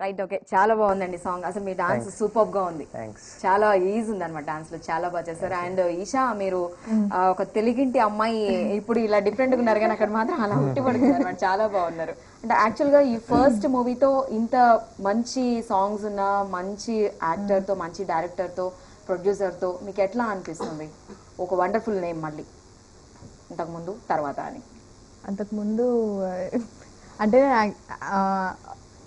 Right, okay, చాలా బాగుందండి song. అసలు మీ డాన్స్ సూపర్ గా ఉంది, చాలా ఈజీ ఉంది అనమాట డాన్స్ లో, చాలా బాగా చేస్తారు. అండ్ ఈషా, మీరు ఒక తెలుగింటి అమ్మాయి ఇప్పుడు ఇలా డిఫరెంట్ గా ఉన్నారు, కానీ అక్కడ మాత్రం అలా ఉట్టిపడుతుంది అనమాట, చాలా బాగున్నారు. అంటే యాక్చువల్ గా ఈ ఫస్ట్ మూవీతో ఇంత మంచి సాంగ్స్ ఉన్న మంచి యాక్టర్ తో, మంచి డైరెక్టర్ తో, ప్రొడ్యూసర్ తో మీకు ఎట్లా అనిపిస్తుంది? ఒక వండర్ఫుల్ నేమ్ మళ్ళీ ఇంతకుముందు తర్వాత అని. అంతకుముందు అంటే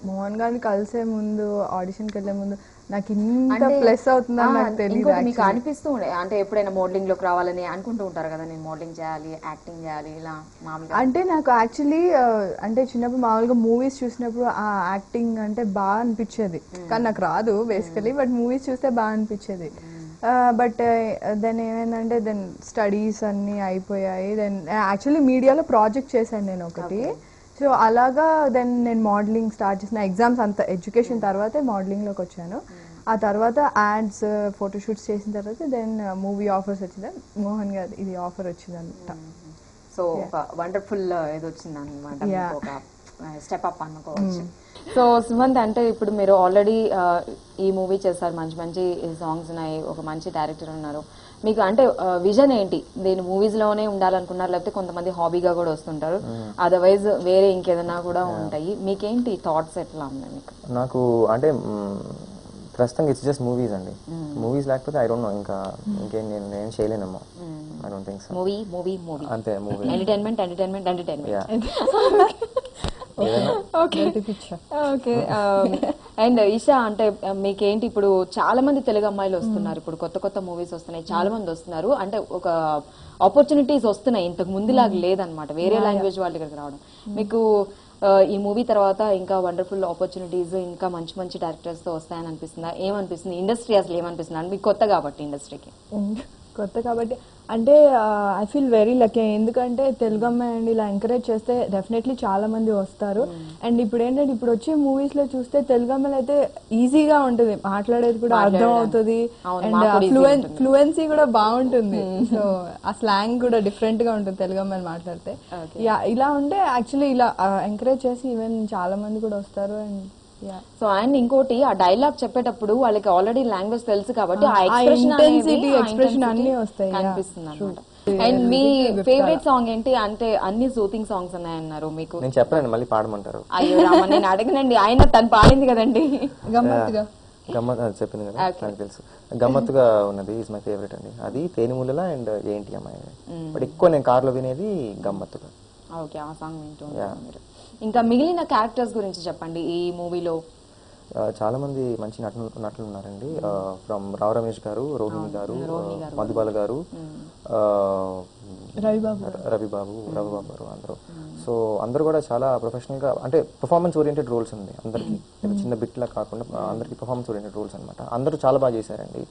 మోహన్ గారిని కలిసే ముందు, ఆడిషన్కి వెళ్ళే ముందు నాకు ఇంత ప్లస్ అవుతుందని నాకు తెలియదు. మీకు అనిపిస్తూ ఉండే అంటే ఎప్పుడైనా మోడలింగ్ లోకి రావాలని అనుకుంటూ ఉంటారు కదా, నేను మోడలింగ్ చేయాలి, యాక్టింగ్ చేయాలి ఇలా మామూలుగా? అంటే నాకు యాక్చువల్లీ అంటే చిన్నప్పుడు మామూలుగా మూవీస్ చూసినప్పుడు ఆ యాక్టింగ్ అంటే బాగా అనిపించేది, కానీ నాకు రాదు బేసికలీ, బట్ మూవీస్ చూస్తే బాగా అనిపించేది. బట్ దెన్ ఏమైందంటే దెన్ స్టడీస్ అన్నీ అయిపోయాయి. దెన్ యాక్చువల్లీ మీడియాలో ప్రాజెక్ట్ చేశాను నేను ఒకటి. సో అలాగా దెన్ నేను మోడలింగ్ స్టార్ట్ చేసిన, ఎగ్జామ్స్ అంతా ఎడ్యుకేషన్ తర్వాతే మోడలింగ్లోకి వచ్చాను. ఆ తర్వాత యాడ్స్, ఫోటోషూట్స్ చేసిన తర్వాత దెన్ మూవీ ఆఫర్స్ వచ్చింది, మోహన్ గారు ఇది ఆఫర్ వచ్చింది అనమాట. సో ఒక వండర్ఫుల్ ఇది వచ్చింది అనమాట, ఒక స్టెప్ అప్ అనుకోవచ్చు. సో సుమంత్, అంటే ఇప్పుడు మీరు ఆల్రెడీ ఈ మూవీ చేస్తారు, మంచి మంచి సాంగ్స్ ఉన్నాయి, ఒక మంచి డైరెక్టర్ ఉన్నారు. మీకు అంటే విజన్ ఏంటి? నేను మూవీస్ లోనే ఉండాలనుకున్నారు, లేకపోతే కొంతమంది హాబీగా కూడా వస్తుంటారు, అదర్వైజ్ వేరే ఇంకేదైనా కూడా ఉంటాయి, మీకేంటి థాట్స్ ఎట్లా ఉన్నాయి మీకు? నాకు అంటే ప్రస్తుతం ఇట్స్ జస్ట్ మూవీస్ అండి. మూవీస్ లేకపోతే ఐ డోంట్ నో ఇంకేం నేను చేయలేనేమో. I don't think so. Movie movie movie అంతే, movie, entertainment entertainment entertainment. Okay. And Esha, అంటే మీకేంటి ఇప్పుడు చాలా మంది తెలుగు అమ్మాయిలు వస్తున్నారు, ఇప్పుడు కొత్త కొత్త మూవీస్ వస్తున్నాయి, చాలా మంది వస్తున్నారు, అంటే ఒక ఆపర్చునిటీస్ వస్తున్నాయి, ఇంతకు ముందులాగా లేదనమాట, వేరే లాంగ్వేజ్ వాళ్ళ దగ్గరికి రావడం. మీకు ఈ మూవీ తర్వాత ఇంకా వండర్ఫుల్ ఆపర్చునిటీస్, ఇంకా మంచి మంచి డైరెక్టర్స్ తో వస్తాయని అనిపిస్తుందా? ఏమనిపిస్తుంది ఇండస్ట్రీ అసలు ఏమనిపిస్తుంది? అంటే మీకు కొత్త కాబట్టి ఇండస్ట్రీకి, కొత్త కాబట్టి అంటే ఐ ఫీల్ వెరీ లక్కీ. ఎందుకంటే తెలుగు అమ్మాయి అండి ఇలా ఎంకరేజ్ చేస్తే డెఫినెట్లీ చాలా మంది వస్తారు. అండ్ ఇప్పుడు ఏంటంటే ఇప్పుడు వచ్చే మూవీస్ లో చూస్తే తెలుగు అమ్మాయిలు అయితే ఈజీగా ఉంటుంది, మాట్లాడేది కూడా అర్థం అవుతుంది, అండ్ ఫ్లూయెన్సీ కూడా బాగుంటుంది. సో ఆ స్లాంగ్ కూడా డిఫరెంట్ గా ఉంటుంది తెలుగు అమ్మాయిలు మాట్లాడితే. ఇలా ఉంటే యాక్చువల్లీ ఇలా ఎంకరేజ్ చేసి ఈవెన్ చాలా మంది కూడా వస్తారు. అండ్ సో అండ్ ఇంకోటి, ఆ డైలాగ్ చెప్పేటప్పుడు వాళ్ళకి ఆల్రెడీ లాంగ్వేజ్ తెలుసు కాబట్టి ఆ ఎక్స్ప్రెషన్ అన్ని వస్తాయి, కనిపిస్తుంది అన్నమాట. అండ్ మీ ఫేవరెట్ సాంగ్ ఏంటి? అంటే అన్ని సూతింగ్ సాంగ్స్ ఉన్నాయన్నారు మీకు. నేను చెప్పాను, మళ్ళీ పాడమంటారు? అయ్యో రామ, నేను అడగనండి, ఆయన తను పాడింది కదండి. చెప్పింది కదా, నాకు తెలుసు. గమ్మత్తుగా ఉన్నది ఇస్ మై ఫేవరెట్ అండి. అది తేనిములల అండ్ ఏంటి అమ్మాయి, బట్ ఎక్కువ నేను కార్లో వినేది గమ్మత్తుగా. ఓకే, ఆ సాంగ్ వింటూ మీరు. ఇంకా మిగిలిన క్యారెక్టర్స్ గురించి చెప్పండి ఈ మూవీలో. చాలా మంది మంచి నటులు ఉన్నారండి. ఫ్రమ్ రావు రమేష్ గారు, రోహిణి గారు, మధుబాల గారు, రవిబాబు గారు, అందరూ. సో అందరూ కూడా చాలా ప్రొఫెషనల్ గా, అంటే పర్ఫార్మెన్స్ ఓరియంటెడ్ రోల్స్ ఉంది అందరికి, చిన్న బిట్ లా కాకుండా అందరికి పర్ఫార్మెన్స్ ఓరియంటెడ్ రోల్స్ అనమాట. అందరూ చాలా బాగా చేశారండి.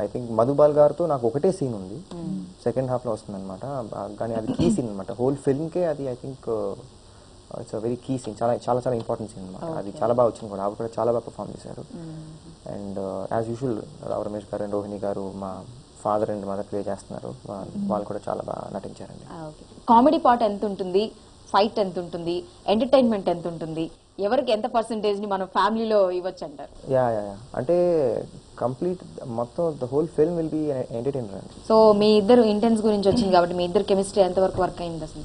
ఐ థింక్ మధుబాల్ గారితో నాకు ఒకటే సీన్ ఉంది, సెకండ్ హాఫ్ లో వస్తుంది అనమాట, కానీ అది కీ సీన్ అనమాట, హోల్ ఫిల్మ్ కే అది. I think it's a very key scene, చాలా చాలా చాలా ఇంపార్టెంట్ సీన్ అనమాట. అది చాలా బాగా వచ్చింది కూడా, ఆవిడ కూడా చాలా బాగా పర్ఫామ్ చేశారు. And as usual Rao Ramesh గారు అండ్ రోహిణి గారు మా ఫాదర్ అండ్ మదర్ ప్లే చేస్తున్నారు, వాళ్ళు కూడా చాలా బాగా నటించారండి. కామెడీ పార్ట్ ఎంత ఉంటుంది, ఫైట్ ఎంత ఉంటుంది, ఎంటర్టైన్మెంట్ ఎంత ఉంటుంది, ఎవరికి ఎంత పర్సెంటేజ్ ని మన ఫ్యామిలీలో ఇవ్వచ్చు అంటారు? యా అంటే కంప్లీట్ మొత్తం the whole film will be entertainer అండి. సో మీ ఇద్దరు ఇంటెన్స్ గురించి వచ్చింది కాబట్టి మీ ఇద్దరు కెమిస్ట్రీ ఎంత వరకు వర్క్ అయింది అసలు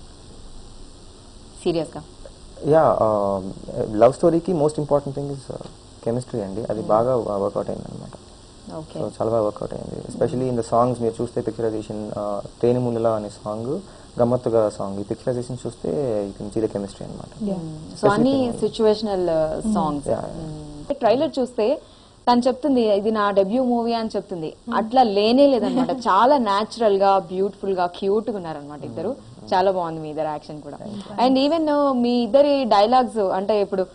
సీరియస్ గా? యా, లవ్ స్టోరీకి most important thing is chemistry అండి. అది బాగా వర్కౌట్ అయింది అనమాట. సో చాలా బాగా వర్కౌట్ అయింది. ఎస్పెషల్లీ ఇన్ ద సాంగ్స్ మీరు చూస్తే పిక్చరైజేషన్, తేనె ముందులా అనే సాంగ్, గమ్మత్తుగా సాంగ్, ఈ పిక్చరైజేషన్ చూస్తే you can see the chemistry అనమాట. సో అన్ని సిచ్యువేషనల్ సాంగ్స్. ట్రైలర్ చూస్తే తను చెప్తుంది ఇది నా డెబ్యూ మూవీ అని చెప్తుంది, అట్లా లేనే లేదనమాట. చాలా న్యాచురల్ గా, బ్యూటిఫుల్ గా, క్యూట్ గా ఉన్నారనమాట ఇద్దరు. చాలా బాగుంది మీ ఇద్దరు యాక్షన్ కూడా. అండ్ ఈవెన్ మీ ఇద్దరి డైలాగ్స్, అంటే ఇప్పుడు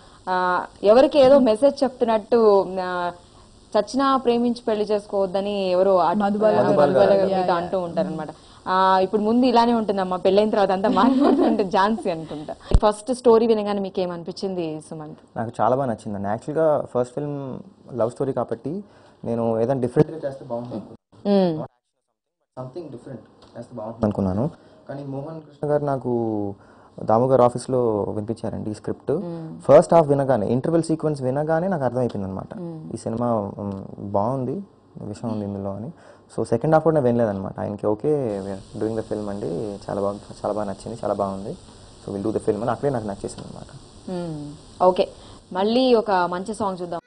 ఎవరికి ఏదో మెసేజ్ చెప్తున్నట్టు, చచ్చినా ప్రేమించి పెళ్లి చేసుకోవద్దని ఎవరో అంటూ ఉంటారు అనమాట. ఇప్పుడు ముందు ఇలానే ఉంటుందమ్మా, పెళ్ళైన తర్వాత అంతా మారిపోతుంటే ఝాన్సీ అనుకుంటా. ఫస్ట్ స్టోరీ వినగానే మీకు ఏమనిపించింది సుమంత్? నాకు చాలా బాగా నచ్చింది. యాక్చువల్గా ఫస్ట్ ఫిల్మ్ లవ్ స్టోరీ కాబట్టి నేను ఏదైనా డిఫరెంట్ గా చేస్తే బాగుంటుంది, సంథింగ్ డిఫరెంట్ చేస్తే బాగుంటుంది అనుకున్నాను. కానీ మోహన్ కృష్ణ గారు నాకు దాము గారు ఆఫీస్లో వినిపించారండి ఈ స్క్రిప్ట్. ఫస్ట్ హాఫ్ వినగానే, ఇంటర్వెల్ సీక్వెన్స్ వినగానే నాకు అర్థమైపోయింది అనమాట, ఈ సినిమా బాగుంది, విషయం ఉంది ఇందులో అని. సో సెకండ్ హాఫ్ కూడా నేను వినలేదనమాట. ఆయనకి ఓకే డూయింగ్ ద ఫిల్మ్ అండి, చాలా బాగా నచ్చింది, చాలా బాగుంది, so will do the film అని అక్కడే నాకు నచ్చేసింది అనమాట. ఓకే, మళ్ళీ ఒక మంచి సాంగ్ చూద్దాం.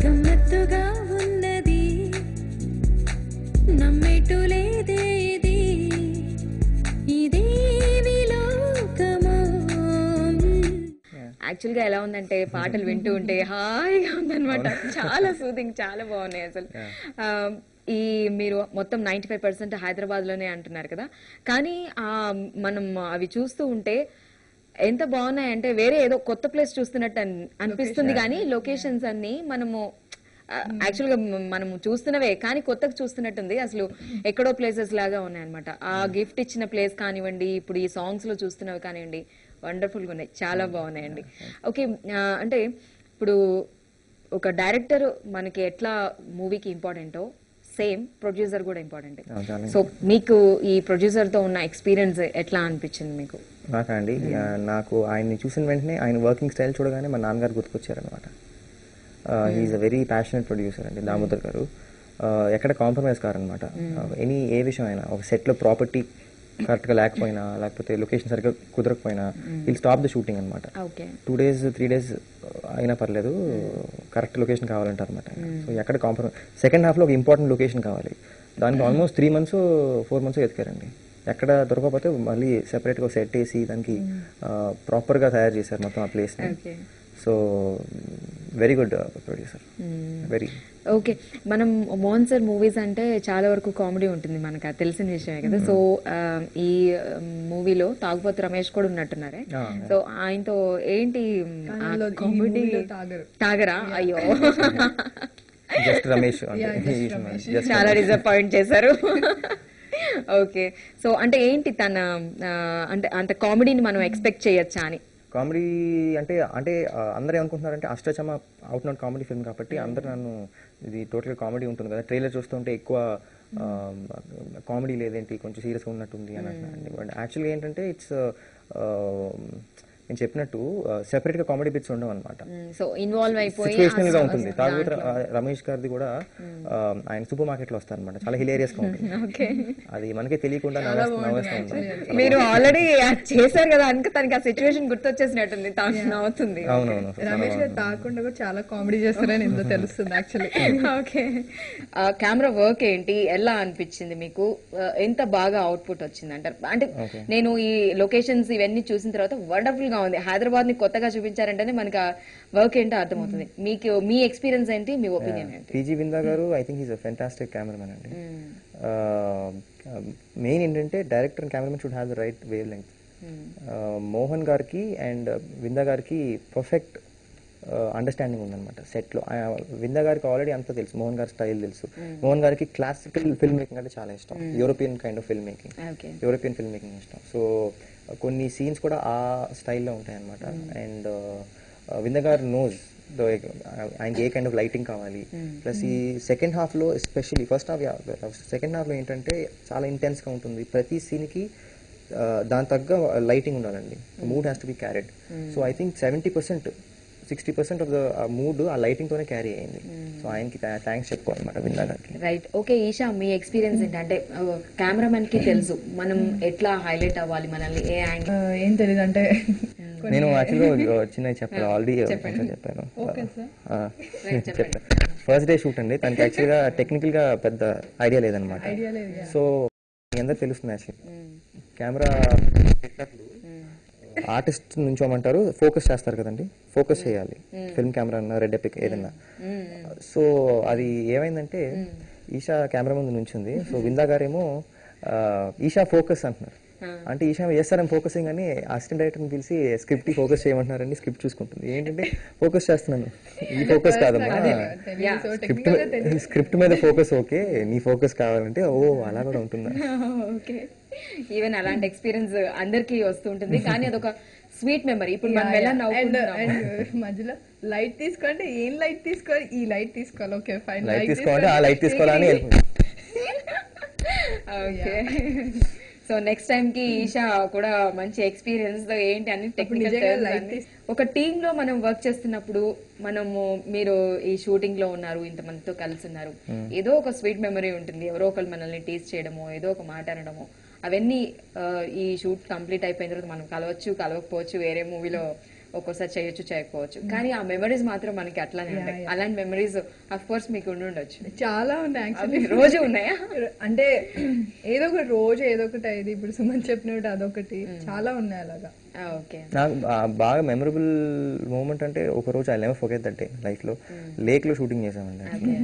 గమ్మత్తుగా ఉన్నది నమ్మేటు లేదేది ఇదేవి లోకమో. యాక్చువల్గా ఎలా ఉందంటే పాటలు వింటూ ఉంటే హాయిగా ఉందన్నమాట, చాలా సూదింగ్, చాలా బాగున్నాయి అసలు. ఈ మీరు మొత్తం 95% హైదరాబాద్లోనే అంటున్నారు కదా, కానీ మనం అవి చూస్తూ ఉంటే ఎంత బాగున్నాయంటే వేరే ఏదో కొత్త ప్లేస్ చూస్తున్నట్టు అనిపిస్తుంది. కానీ లొకేషన్స్ అన్ని మనము యాక్చువల్గా మనము చూస్తున్నవే కానీ కొత్తగా చూస్తున్నట్టుంది, అసలు ఎక్కడో ప్లేసెస్ లాగా ఉన్నాయన్నమాట. ఆ గిఫ్ట్ ఇచ్చిన ప్లేస్ కానివ్వండి, ఇప్పుడు ఈ సాంగ్స్ లో చూస్తున్నవి కానివ్వండి, వండర్ఫుల్గా ఉన్నాయి, చాలా బాగున్నాయండి. ఓకే, అంటే ఇప్పుడు ఒక డైరెక్టర్ మనకి ఎట్లా మూవీకి ఇంపార్టెంటో సేమ్ ప్రొడ్యూసర్ కూడా ఇంపార్టెంట్. సో మీకు ఈ ప్రొడ్యూసర్ తో ఉన్న ఎక్స్పీరియన్స్ ఎట్లా అనిపించింది మీకు? నాకా అండి, నాకు ఆయన్ని చూసిన వెంటనే ఆయన వర్కింగ్ స్టైల్ చూడగానే మా నాన్నగారు గుర్తుకొచ్చారనమాట. He is a very passionate producer అండి దామోదర్ గారు. ఎక్కడ కాంప్రమైజ్ కారనమాట. ఏ విషయం అయినా, ఒక సెట్లో ప్రాపర్టీ కరెక్ట్గా లేకపోయినా, లేకపోతే లొకేషన్ సరిగ్గా కుదరకపోయినా, విల్ స్టాప్ ద షూటింగ్ అనమాట. 2 days 3 days అయినా పర్లేదు, కరెక్ట్ లొకేషన్ కావాలంటారు అనమాట. సో ఎక్కడ కాంప్రమైజ్. సెకండ్ హాఫ్లో ఒక ఇంపార్టెంట్ లొకేషన్ కావాలి, దానికి ఆల్మోస్ట్ 3 months 4 months ఎతికారండి. ఎక్కడ దొరకకపోతే మళ్ళీ సెపరేట్గా సెట్ వేసి దానికి ప్రాపర్గా తయారు చేశారు మొత్తం ఆ ప్లేస్ని. So very good producer, very. Okay, మనం మోహన్ సార్ మూవీస్ అంటే చాలా వరకు కామెడీ ఉంటుంది, మనకు అది తెలిసిన విషయమే కదా. సో ఈ మూవీలో తాగుబోతు రమేష్ కూడా ఉన్నట్టున్నారే, సో ఆయనతో ఏంటి కామెడీ? తాగరా? అయ్యో, జస్ట్ రమేష్, చాలా డిసప్పాయింట్ చేశారు. ఓకే, సో అంటే ఏంటి తన అంటే అంత కామెడీని మనం ఎక్స్పెక్ట్ చేయొచ్చా అని? కామెడీ అంటే అందరూ ఏమనుకుంటున్నారంటే Ashta Chamma out not comedy film కాబట్టి అందరూ నన్ను ఇది టోటల్ కామెడీ ఉంటుంది కదా, ట్రైలర్ చూస్తుంటే ఎక్కువ కామెడీ లేదేంటి, కొంచెం సీరియస్గా ఉన్నట్టుంది అని అంటున్నారండి. బట్ యాక్చువల్గా ఏంటంటే ఇట్స్ నేను చెప్పినట్టు సెపరేట్ గా కామెడీ బిట్స్ ఉండవు అనమాట. సో ఇన్వాల్వ్ అయిపోయి సిచువేషనల్ గా ఉంటుంది. తాగుబోతు రమేష్ గారిది కూడా ఆయన సూపర్ మార్కెట్ లో వస్తారు అనమాట, చాలా హిలేరియస్ గా ఉంటుంది. అది మనకే తెలియకుండా నవ్వేస్తా ఉంటుంది. మీరు ఆల్రెడీ చేశారు కదా, అందుకే తనకి ఆ సిచువేషన్ గుర్తొచ్చేసినట్టుంది, నవ్వుతుంది. అవునవును, రమేష్ గారు తాగకుండా కూడా చాలా కామెడీ చేస్తారని ఇందులో తెలుస్తుంది యాక్చువల్లీ. ఓకే, కెమెరా వర్క్ ఏంటి, ఎలా అనిపించింది మీకు? ఎంత బాగా అవుట్పుట్ వచ్చింది అంటారు? అంటే నేను ఈ లొకేషన్స్ ఇవన్నీ చూసిన తర్వాత వండర్ఫుల్ గా ఉంది. హైదరాబాద్ ని కొత్తగా చూపించారంటేనే మనకి వర్క్ ఏంటో అర్థమవుతుంది. మీకు మీ ఎక్స్పీరియన్స్ ఏంటి, మీ ఒపీనియన్ ఏంటి? పీజీ విందా గారు I think is a fantastic cameraman అండి. మెయిన్ ఏంటంటే director and cameraman should have the right wave length. Mohan గారికి అండ్ విందా గారికి పర్ఫెక్ట్ అండర్స్టాండింగ్ ఉందన్నమాట సెట్లో. విందా గారికి ఆల్రెడీ అంతా తెలుసు, మోహన్ గారి స్టైల్ తెలుసు. మోహన్ గారికి క్లాసికల్ ఫిల్మ్ మేకింగ్ అంటే చాలా ఇష్టం, European kind of film making, European film making ఇష్టం. సో కొన్ని సీన్స్ కూడా ఆ స్టైల్లో ఉంటాయి అనమాట. అండ్ విందా గారు నోస్ ఆయనకి ఏ కైండ్ ఆఫ్ లైటింగ్ కావాలి. ప్లస్ ఈ సెకండ్ హాఫ్లో ఎస్పెషల్లీ సెకండ్ హాఫ్లో ఏంటంటే చాలా ఇంటెన్స్గా ఉంటుంది. ప్రతి సీన్కి దాని తగ్గ లైటింగ్ ఉండాలండి, mood has to be carried. So I think 60% of the mood ఆ లైటింగ్ తోనే క్యారీ అయింది. సో ఆయనకి థ్యాంక్స్ చెప్పుకోవాలన్నమాట విందా గారికి. రైట్. ఓకే ఈషా, మీ ఎక్స్పీరియన్స్ ఏంటి? అంటే కెమెరామెన్ కి తెలుసు మనం ఎట్లా హైలైట్ అవ్వాలి, మనల్ని ఏ యాంగిల్ ఏం తెలియదు అంటే నేను యాక్చువల్గా చిన్న చెప్పాను, ఆల్రెడీ చెప్పాను. ఫస్ట్ డే షూట్ అండి, తనకి యాక్చువల్గా టెక్నికల్ గా పెద్ద ఐడియా లేదనమాట. సో మీ అందరికి తెలుస్తుంది యాక్చువల్లీ కెమెరా ఆర్టిస్ట్ నుంచోమంటారు, ఫోకస్ చేస్తారు కదండి, ఫోకస్ చేయాలి ఫిల్మ్ కెమెరా అన్నా రెడ్ ఎపిక్ ఏదన్నా. సో అది ఏమైందంటే ఈషా కెమెరా ముందు నుంచింది. సో విందా గారేమో ఈషా ఫోకస్ అంటున్నారు, అంటే ఈషా చేస్తారని ఫోకసింగ్ అని అసిస్టెంట్ డైరెక్టర్ని పిలిచి స్క్రిప్ట్ కి ఫోకస్ చేయమంటున్నారని స్క్రిప్ట్ చూసుకుంటుంది. ఏంటంటే ఫోకస్ చేస్తున్నాను, ఈ ఫోకస్ కాదమ్మా, స్క్రిప్ట్ మీద ఫోకస్, ఓకే నీ ఫోకస్ కావాలంటే ఓ అలా కూడా ఉంటుందా. ఓకే, ఈవెన్ అలాంటి ఎక్స్పీరియన్స్ అందరికీ వస్తూ ఉంటుంది, కానీ అదొక స్వీట్ మెమరీ. ఇప్పుడు మనం ఎలా మధ్యలో లైట్ తీసుకోండి, ఏం లైట్ తీసుకోవాలి, ఈ లైట్ తీసుకోవాలి, ఓకే ఫైన్, లైట్ తీసుకోవాలంటే ఆ లైట్ తీసుకోవాలని ఓకే. సో నెక్స్ట్ టైం కి ఈషా కూడా మంచి ఎక్స్పీరియన్స్ తో ఏంటి అన్ని టెక్నికల్ ఒక టీమ్ లో మనం వర్క్ చేస్తున్నప్పుడు మీరు ఈ షూటింగ్ లో ఉన్నారు, ఇంతమందితో కలిసి ఉన్నారు, ఏదో ఒక స్వీట్ మెమరీ ఉంటుంది, ఎవరో ఒకరు మనల్ని టీజ్ చేయడమో ఏదో ఒక మాట అనడమో, అవన్నీ ఈ షూట్ కంప్లీట్ అయిపోయిన తర్వాత మనం కలవకపోవచ్చు, వేరే మూవీలో ఒక్కోసారి చేయొచ్చు చేయకపోవచ్చు, కానీ ఆ మెమరీస్ మాత్రం మనకి అట్లానే ఉంటాయి. అలాంటి మెమరీస్ అఫ్ కోర్స్ మీకు ఉండొచ్చు. చాలా ఉన్నాయి యాక్చువల్లీ. రోజు ఉన్నాయా? అంటే ఏదో ఒకటి రోజు ఏదో ఒకటి అయ్యేది. ఇప్పుడు సుమన్ చెప్పినట్టు అదొకటి, చాలా ఉన్నాయి అలాగా. ఓకే. నాకు బాగా మెమరబుల్ మూమెంట్ అంటే ఒక రోజు I never forget that day life లో, లేక్ లో షూటింగ్ చేసామండి.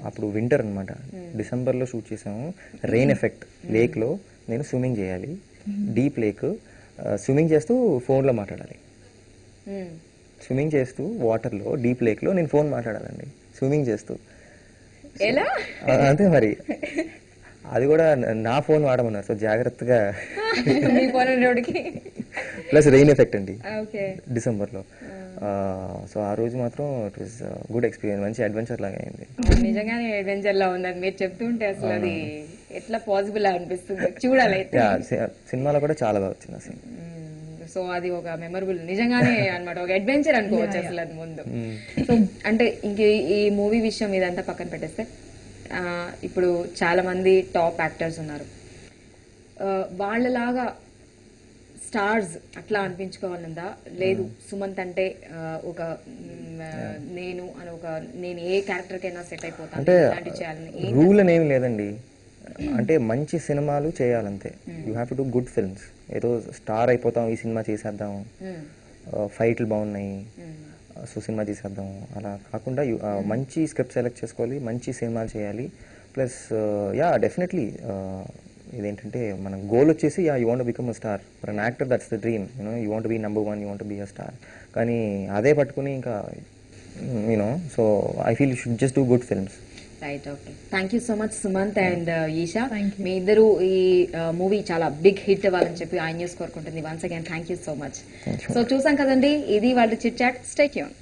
అప్పుడు వింటర్ అనమాట, డిసెంబర్ లో షూట్ చేసాము. రెయిన్ ఎఫెక్ట్, లేక్ లో నేను స్విమ్మింగ్ చేయాలి, డీప్ లేక్, స్విమ్మింగ్ చేస్తూ ఫోన్ లో మాట్లాడాలి. స్విమ్మింగ్ చేస్తూ వాటర్ లో డీప్ లేక్ లో నేను ఫోన్ మాట్లాడాలండి స్విమ్మింగ్ చేస్తూ. ఎలా? అంతే మరి, అది కూడా నా ఫోన్ వాడమన్నారు, సో జాగ్రత్తగా. ప్లస్ రెయిన్ ఎఫెక్ట్ అండి డిసెంబర్ లో. సో ఆ రోజు మాత్రం ఇట్ వాస్ గుడ్ ఎక్స్పీరియన్స్, మంచి అడ్వెంచర్ లాగా అయింది. నిజంగానే అడ్వెంచర్ లా ఉంది. మీరు చెప్తుంటే అసలు అది ఎట్లా పాసిబుల్ అనిపిస్తుంది, చూడాలి. సినిమాలో కూడా చాలా బాగా వచ్చింది అసలు. సో అది ఒక మెమరబుల్ నిజంగానే అన్నమాట, ఒక అడ్వెంచర్ అనుకోవచ్చు అసలు అది ముందు. సో అంటే ఇంక ఈ మూవీ విషయం ఇదంతా పక్కన పెట్టేస్తే, ఇప్పుడు చాలా మంది టాప్ యాక్టర్స్ ఉన్నారు, వాళ్ళలాగా స్టార్స్ అట్లా అనిపించుకోవాలందా? లేదు సుమంత్ అంటే ఒక నేను ఏ క్యారెక్టర్ కైనా సెట్ అయిపోతాను, అంటే ఇలాంటి చేయాలని రూల్ అనేమి లేదండి. అంటే మంచి సినిమాలు చేయాలంతే. You have to do good films. ఏదో స్టార్ అయిపోతాం, ఈ సినిమా చేసేద్దాం, ఫైట్లు బాగున్నాయి సో సినిమా చేసేద్దాం, అలా కాకుండా మంచి స్క్రిప్ట్ సెలెక్ట్ చేసుకోవాలి, మంచి సినిమాలు చేయాలి. ప్లస్ డెఫినెట్లీ ఇదేంటంటే మన గోల్ వచ్చేసి you want become a star. For an actor that's the dream, you want be #1, you want be a star. కానీ అదే పట్టుకుని ఇంకా so I feel you should just do good films. Right. Okay, thank you so much Sumanth and Esha. మీ ఇద్దరు ఈ movie చాలా big hit అవ్వాలని చెప్పి ఐ న్యూస్ కోరుకుంటుంది. Once again thank you so much. So చూసాం కదండి, ఇది వాళ్ళ చిట్ చాట్. Stay tune.